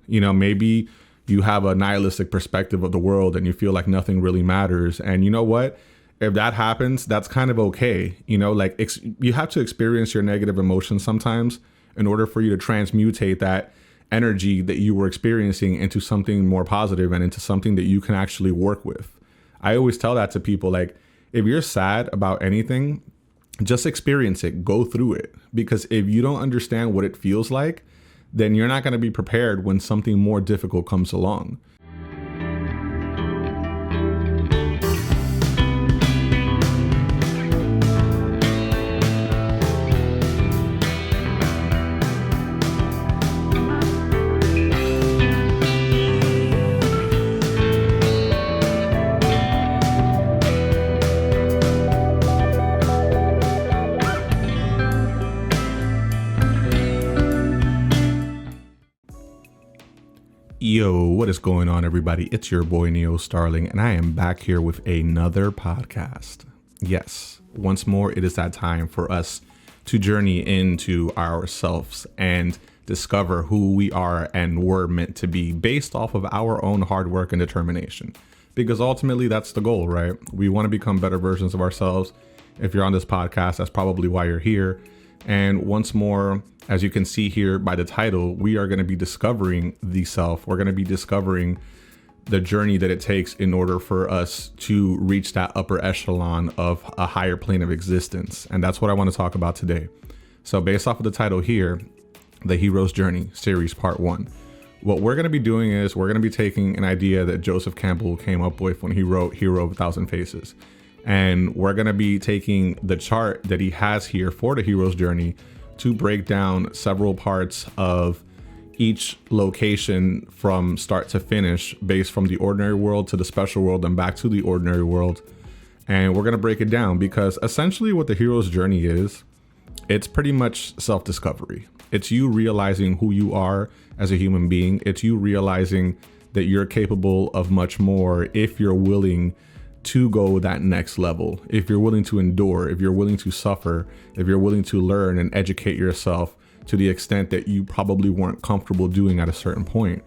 Maybe you have a nihilistic perspective of the world and you feel like nothing really matters. And you know what? If that happens, that's kind of okay. You have to experience your negative emotions sometimes in order for you to transmutate that energy that you were experiencing into something more positive and into something that you can actually work with. I always tell that to people, like, if you're sad about anything, just experience it, go through it. Because if you don't understand what it feels like, then you're not going to be prepared when something more difficult comes along. Yo, what is going on, everybody? It's your boy NeoStarling, and I am back here with another podcast. Yes, once more, it is that time for us to journey into ourselves and discover who we are and were meant to be based off of our own hard work and determination. Because ultimately, that's the goal, right? We want to become better versions of ourselves. If you're on this podcast, that's probably why you're here. And once more, as you can see here by the title, we are going to be discovering the self. We're going to be discovering the journey that it takes in order for us to reach that upper echelon of a higher plane of existence. And that's what I want to talk about today. So based off of the title here, The Hero's Journey, Series Part 1. What we're going to be doing is we're going to be taking an idea that Joseph Campbell came up with when he wrote Hero of a Thousand Faces. And we're going to be taking the chart that he has here for the hero's journey to break down several parts of each location from start to finish, based from the ordinary world to the special world and back to the ordinary world. And we're going to break it down because essentially what the hero's journey is, it's pretty much self-discovery. It's you realizing who you are as a human being. It's you realizing that you're capable of much more if you're willing to go that next level, if you're willing to endure, if you're willing to suffer, if you're willing to learn and educate yourself to the extent that you probably weren't comfortable doing at a certain point.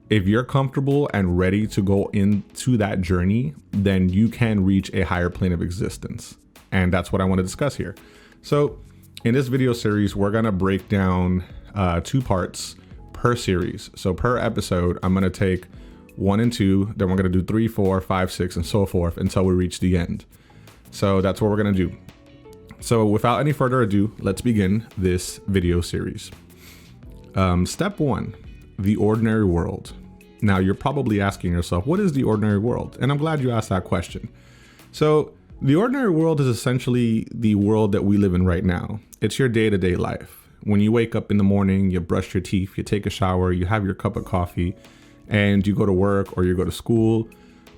If you're comfortable and ready to go into that journey, then you can reach a higher plane of existence. And that's what I want to discuss here. So in this video series, we're going to break down 2 parts per series. So per episode, I'm going to take 1 and 2, then we're going to do 3, 4, 5, 6, and so forth until we reach the end. So that's what we're going to do. So without any further ado, let's begin this video series. Step 1, the ordinary world. Now you're probably asking yourself, what is the ordinary world? And I'm glad you asked that question. So the ordinary world is essentially the world that we live in right now. It's your day-to-day life. When you wake up in the morning, you brush your teeth, you take a shower, you have your cup of coffee, and you go to work or you go to school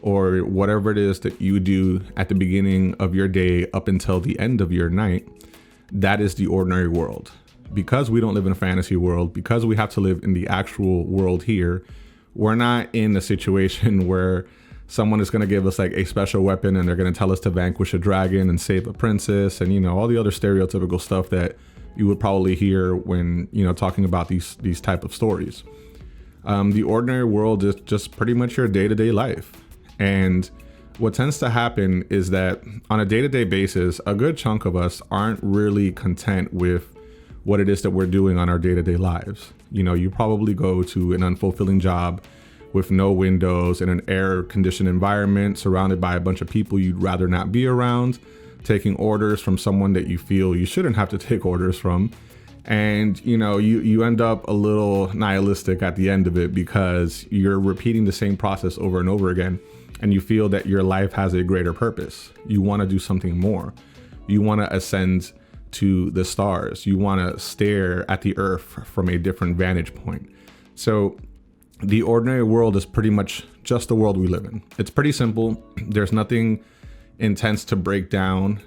or whatever it is that you do at the beginning of your day up until the end of your night, that is the ordinary world. Because we don't live in a fantasy world, because we have to live in the actual world here, we're not in a situation where someone is going to give us like a special weapon and they're going to tell us to vanquish a dragon and save a princess and, all the other stereotypical stuff that you would probably hear when, talking about these type of stories. The ordinary world is just pretty much your day-to-day life. And what tends to happen is that on a day-to-day basis, a good chunk of us aren't really content with what it is that we're doing on our day-to-day lives. You probably go to an unfulfilling job with no windows in an air-conditioned environment, surrounded by a bunch of people you'd rather not be around, taking orders from someone that you feel you shouldn't have to take orders from. And, you end up a little nihilistic at the end of it because you're repeating the same process over and over again. And you feel that your life has a greater purpose. You want to do something more. You want to ascend to the stars. You want to stare at the earth from a different vantage point. So the ordinary world is pretty much just the world we live in. It's pretty simple. There's nothing intense to break down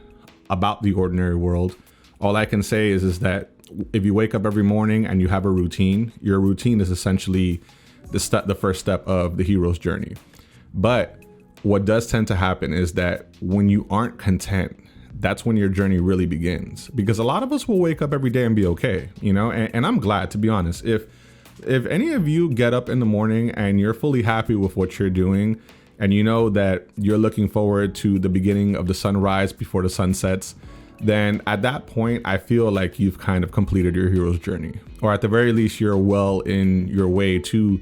about the ordinary world. All I can say is that if you wake up every morning and you have a routine, your routine is essentially the first step of the hero's journey. But what does tend to happen is that when you aren't content, that's when your journey really begins. Because a lot of us will wake up every day and be okay, and I'm glad, to be honest. If If any of you get up in the morning and you're fully happy with what you're doing, and you know that you're looking forward to the beginning of the sunrise before the sun sets, then at that point, I feel like you've kind of completed your hero's journey, or at the very least, you're well in your way to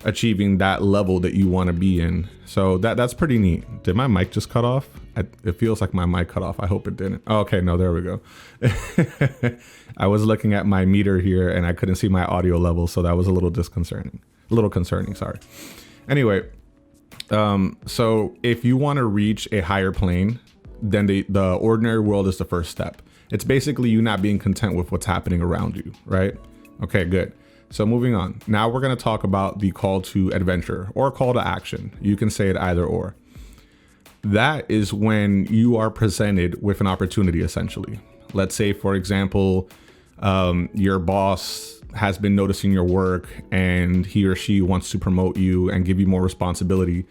achieving that level that you want to be in. So that's pretty neat. Did my mic just cut off? It feels like my mic cut off. I hope it didn't. Oh, okay, no, there we go. I was looking at my meter here and I couldn't see my audio level, so that was a little concerning, sorry. Anyway, so if you want to reach a higher plane, then the ordinary world is the first step. It's basically you not being content with what's happening around you, right? Okay, good. So moving on. Now we're going to talk about the call to adventure or call to action. You can say it either or. That is when you are presented with an opportunity, essentially. Let's say, for example, your boss has been noticing your work and he or she wants to promote you and give you more responsibility.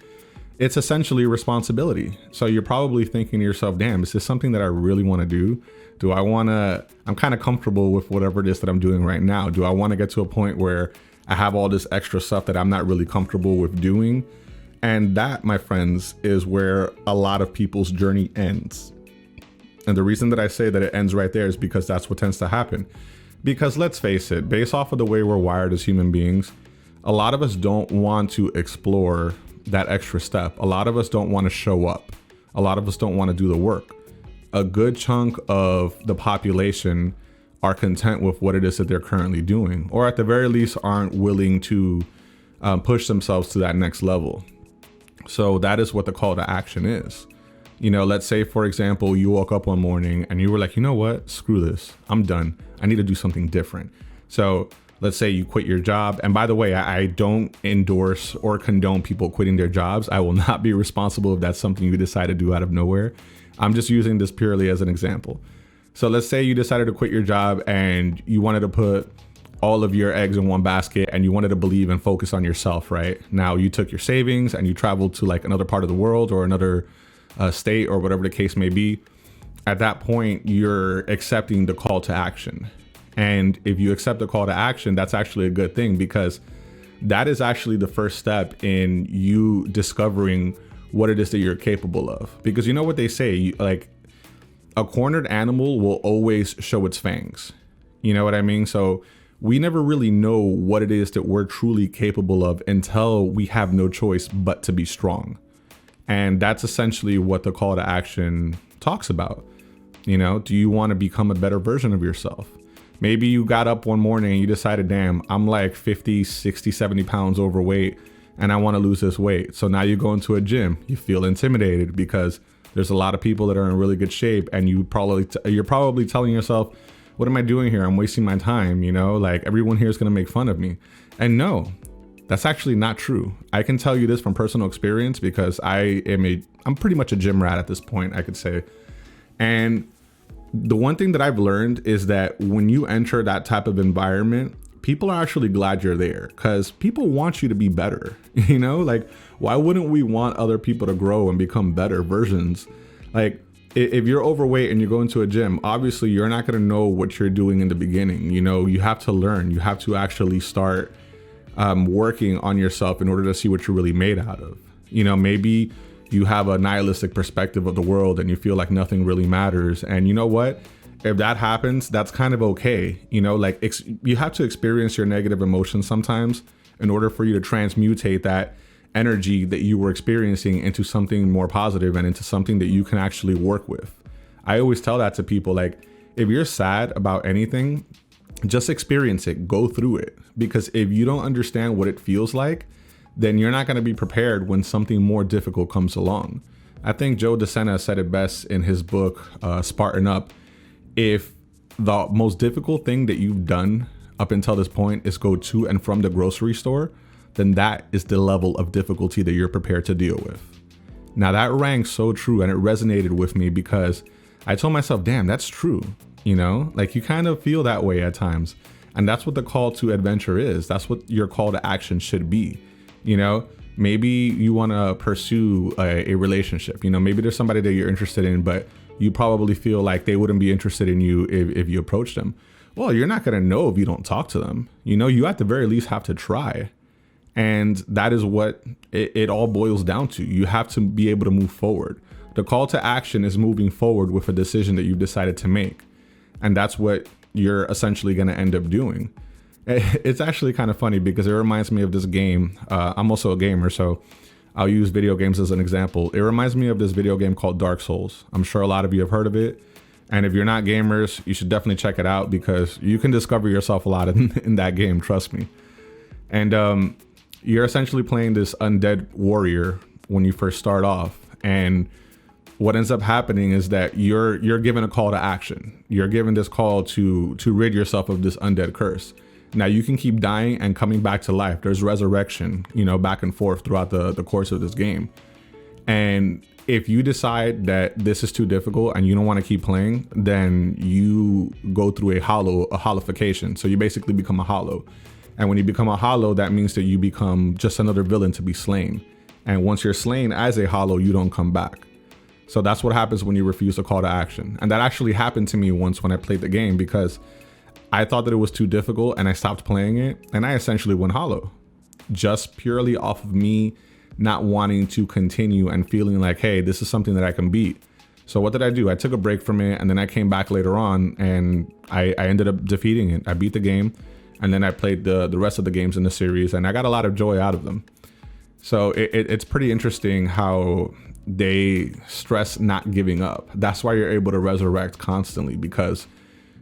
It's essentially responsibility. So you're probably thinking to yourself, damn, is this something that I really want to do? I'm kind of comfortable with whatever it is that I'm doing right now. Do I want to get to a point where I have all this extra stuff that I'm not really comfortable with doing? And that, my friends, is where a lot of people's journey ends. And the reason that I say that it ends right there is because that's what tends to happen. Because let's face it, based off of the way we're wired as human beings, a lot of us don't want to explore that extra step. A lot of us don't want to show up. A lot of us don't want to do the work. A good chunk of the population are content with what it is that they're currently doing, or at the very least aren't willing to push themselves to that next level. So that is what the call to action is. You know, let's say, for example, you woke up one morning and you were like, you know what, screw this. I'm done. I need to do something different. So let's say you quit your job. And by the way, I don't endorse or condone people quitting their jobs. I will not be responsible if that's something you decide to do out of nowhere. I'm just using this purely as an example. So let's say you decided to quit your job and you wanted to put all of your eggs in one basket and you wanted to believe and focus on yourself, right? Now you took your savings and you traveled to like another part of the world or another state or whatever the case may be. At that point, you're accepting the call to action. And if you accept the call to action, that's actually a good thing, because that is actually the first step in you discovering what it is that you're capable of. Because you know what they say, like a cornered animal will always show its fangs. You know what I mean? So we never really know what it is that we're truly capable of until we have no choice but to be strong. And that's essentially what the call to action talks about. You know, do you want to become a better version of yourself? Maybe you got up one morning and you decided, damn, I'm like 50, 60, 70 pounds overweight and I want to lose this weight. So now you go into a gym, you feel intimidated because there's a lot of people that are in really good shape, and you're probably telling yourself, what am I doing here? I'm wasting my time. You know, like everyone here is going to make fun of me. And no, that's actually not true. I can tell you this from personal experience because I'm pretty much a gym rat at this point, I could say. And the one thing that I've learned is that when you enter that type of environment, people are actually glad you're there because people want you to be better. You know, like, why wouldn't we want other people to grow and become better versions? Like, if you're overweight and you go into a gym, obviously you're not going to know what you're doing in the beginning. You know, you have to learn. You have to actually start working on yourself in order to see what you're really made out of. You know, maybe you have a nihilistic perspective of the world and you feel like nothing really matters. And you know what? If that happens, that's kind of okay. You know, like you have to experience your negative emotions sometimes in order for you to transmutate that energy that you were experiencing into something more positive and into something that you can actually work with. I always tell that to people, like, if you're sad about anything, just experience it, go through it. Because if you don't understand what it feels like, then you're not going to be prepared when something more difficult comes along. I think Joe DeSena said it best in his book, Spartan Up. If the most difficult thing that you've done up until this point is go to and from the grocery store, then that is the level of difficulty that you're prepared to deal with. Now that rang so true and it resonated with me because I told myself, damn, that's true. You know, like you kind of feel that way at times. And that's what the call to adventure is. That's what your call to action should be. You know, maybe you want to pursue a relationship. You know, maybe there's somebody that you're interested in, but you probably feel like they wouldn't be interested in you if you approached them. Well, you're not going to know if you don't talk to them. You know, you at the very least have to try. And that is what it all boils down to. You have to be able to move forward. The call to action is moving forward with a decision that you've decided to make. And that's what you're essentially going to end up doing. It's actually kind of funny because it reminds me of this game. I'm also a gamer, so I'll use video games as an example. It reminds me of this video game called Dark Souls. I'm sure a lot of you have heard of it. And if you're not gamers, you should definitely check it out because you can discover yourself a lot in that game, trust me. And you're essentially playing this undead warrior when you first start off. And what ends up happening is that you're given a call to action. You're given this call to rid yourself of this undead curse. Now you can keep dying and coming back to life. There's resurrection, you know, back and forth throughout the course of this game. And if you decide that this is too difficult and you don't want to keep playing, then you go through a hollowification. So you basically become a hollow. And when you become a hollow, that means that you become just another villain to be slain. And once you're slain as a hollow, you don't come back. So that's what happens when you refuse a call to action. And that actually happened to me once when I played the game because I thought that it was too difficult and I stopped playing it and I essentially went hollow just purely off of me not wanting to continue and feeling like, hey, this is something that I can beat. So what did I do? I took a break from it and then I came back later on and I ended up defeating it. I beat the game and then I played the rest of the games in the series and I got a lot of joy out of them. So it's pretty interesting how they stress not giving up. That's why you're able to resurrect constantly because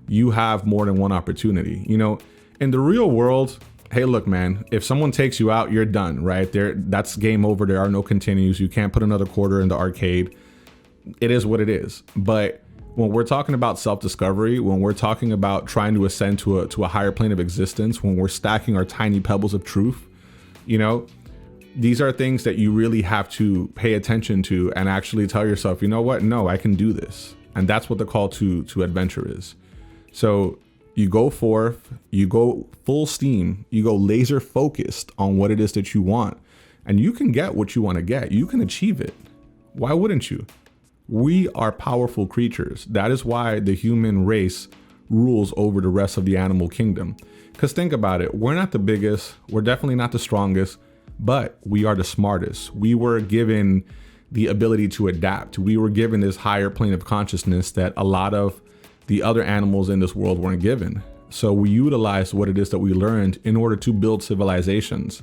you have more than one opportunity. You know, in the real world, hey, look, man, if someone takes you out, you're done, right? That's game over. There are no continues. You can't put another quarter in the arcade. It is what it is. But when we're talking about self-discovery, when we're talking about trying to ascend to a higher plane of existence, when we're stacking our tiny pebbles of truth, you know, these are things that you really have to pay attention to and actually tell yourself, you know what? No, I can do this. And that's what the call to adventure is. So you go forth, you go full steam, you go laser focused on what it is that you want, and you can get what you want to get. You can achieve it. Why wouldn't you? We are powerful creatures. That is why the human race rules over the rest of the animal kingdom. Because think about it. We're not the biggest. We're definitely not the strongest, but we are the smartest. We were given the ability to adapt. We were given this higher plane of consciousness that a lot of the other animals in this world weren't given. So we utilized what it is that we learned in order to build civilizations.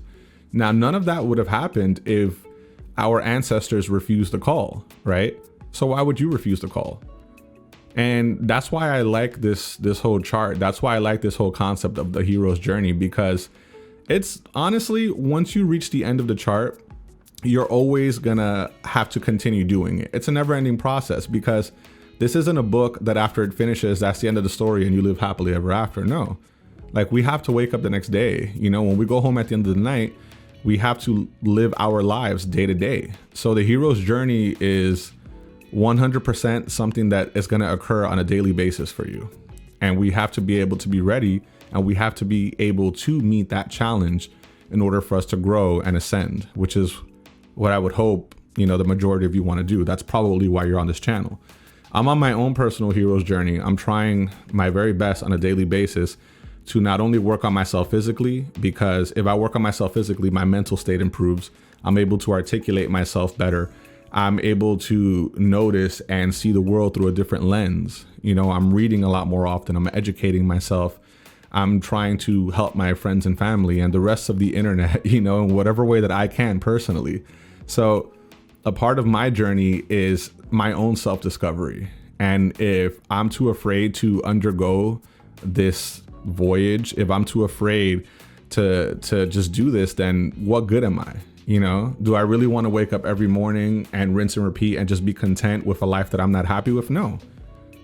Now, none of that would have happened if our ancestors refused the call, right? So why would you refuse the call? And that's why I like this whole chart. That's why I like this whole concept of the hero's journey, because it's honestly, once you reach the end of the chart, you're always gonna have to continue doing it. It's a never-ending process because this isn't a book that after it finishes, that's the end of the story and you live happily ever after. No, like we have to wake up the next day. You know, when we go home at the end of the night, we have to live our lives day to day. So the hero's journey is 100% something that is going to occur on a daily basis for you. And we have to be able to be ready and we have to be able to meet that challenge in order for us to grow and ascend, which is what I would hope, you know, the majority of you want to do. That's probably why you're on this channel. I'm on my own personal hero's journey. I'm trying my very best on a daily basis to not only work on myself physically, because if I work on myself physically, my mental state improves. I'm able to articulate myself better. I'm able to notice and see the world through a different lens. You know, I'm reading a lot more often. I'm educating myself. I'm trying to help my friends and family and the rest of the internet, you know, in whatever way that I can personally. So a part of my journey is my own self-discovery. And if I'm too afraid to undergo this voyage, if I'm too afraid to just do this, then what good am I? You know, do I really want to wake up every morning and rinse and repeat and just be content with a life that I'm not happy with? No.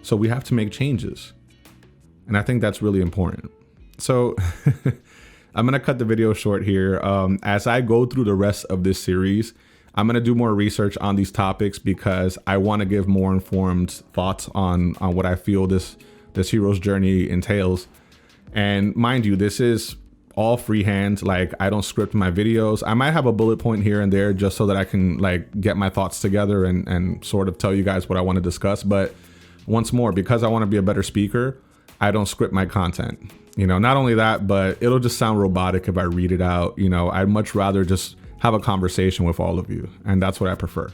So we have to make changes. And I think that's really important. So I'm going to cut the video short here. As I go through the rest of this series, I'm going to do more research on these topics because I want to give more informed thoughts on what I feel this hero's journey entails. And mind you, this is all freehand. Like, I don't script my videos. I might have a bullet point here and there just so that I can like get my thoughts together and sort of tell you guys what I want to discuss. But once more, because I want to be a better speaker, I don't script my content. Not only that, but it'll just sound robotic if I read it out. I'd much rather just have a conversation with all of you, and that's what I prefer.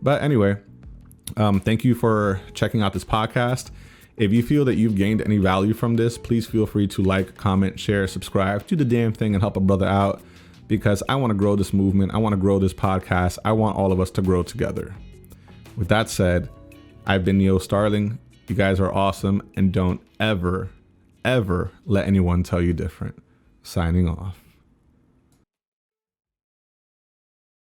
But anyway, thank you for checking out this podcast. If you feel that you've gained any value from this, please feel free to like, comment, share, subscribe, do the damn thing and help a brother out, because I want to grow this movement. I want to grow this podcast. I want all of us to grow together. With that said, I've been NeoStarling. You guys are awesome, and don't ever let anyone tell you different. Signing off.